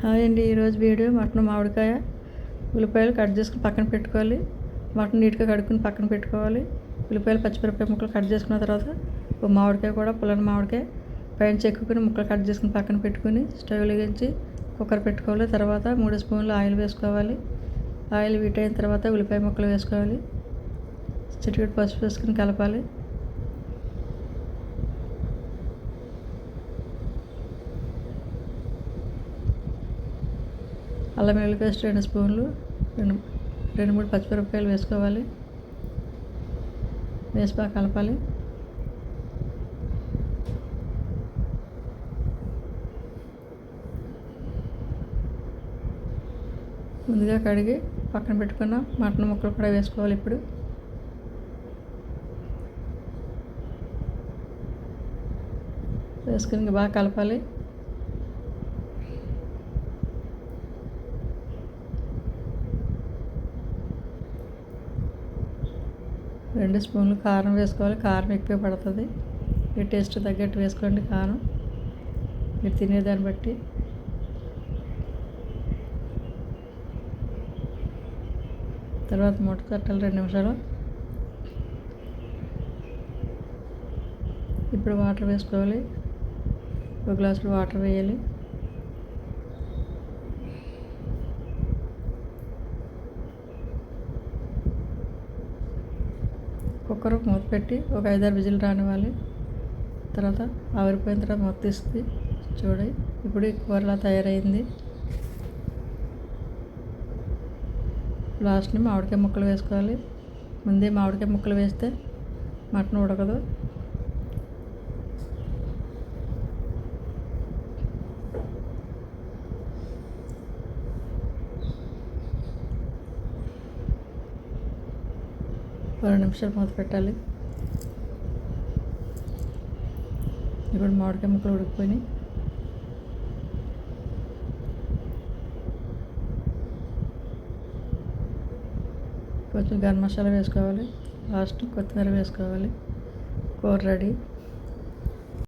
Hi అండి. ఈరోజు video mutton, మామిడికాయ, ఉల్లిపాయలు కట్ చేసుకుని పక్కన పెట్టుకోవాలి. మటన్ నీట్గా కడుక్కుని పక్కన పెట్టుకోవాలి. ఉల్లిపాయలు, పచ్చిమిరపకాయ ముక్కలు కట్ చేసుకున్న తర్వాత ఒక మామిడికాయ కూడా పుల్లని మామిడికాయ పైన చెక్కుని ముక్కలు కట్ చేసుకుని పక్కన పెట్టుకుని స్టవ్ వెలిగించి కుక్కర్ పెట్టుకోవాలి. తర్వాత 3 స్పూన్లు ఆయిల్ వేసుకోవాలి. ఆయిల్ హీట్ అయిన తర్వాత ఉల్లిపాయ ముక్కలు వేసుకోవాలి. చిటికెడు పసుపు వేసుకుని కలపాలి. అల్లం వెల్లుల్లి పేస్ట్ 2 స్పూన్లు, 2-3 పచ్చిమిరపకాయలు వేసుకోవాలి. వేసి బాగా కలపాలి. ముందుగా కడిగి పక్కన పెట్టుకున్న మటన్ ముక్కలు కూడా వేసుకోవాలి. ఇప్పుడు వేసుకుని బాగా కలపాలి. రెండు స్పూన్లు కారం వేసుకోవాలి. కారం ఎక్కువ పడుతుంది. మీ టేస్ట్ తగ్గట్టు వేసుకోండి కారం, మీరు తినేదాన్ని బట్టి. తర్వాత మూట తట్టాలి 2 నిమిషాలు. ఇప్పుడు వాటర్ వేసుకోవాలి. 1 గ్లాసులు వాటర్ వేయాలి. కుక్కర్ మూత పెట్టి ఒక 5-6 విజిల్ రానివ్వాలి. తర్వాత ఆవిరిపోయిన తర్వాత మూత తీస్తుంది. చూడండి, ఇప్పుడు ఈ కూరలా తయారైంది. లాస్ట్ని మామిడికాయ ముక్కలు వేసుకోవాలి. ముందే మామిడికాయ ముక్కలు వేస్తే మటన్ ఉడకదు. ఒక 2 నిమిషాలు మూత పెట్టాలి. ఇప్పుడు మామిడికాయ ముక్కలు ఉడికిపోయి కొంచెం గరం మసాలా వేసుకోవాలి. లాస్ట్ కొత్తిమీర వేసుకోవాలి. కూర రెడీ.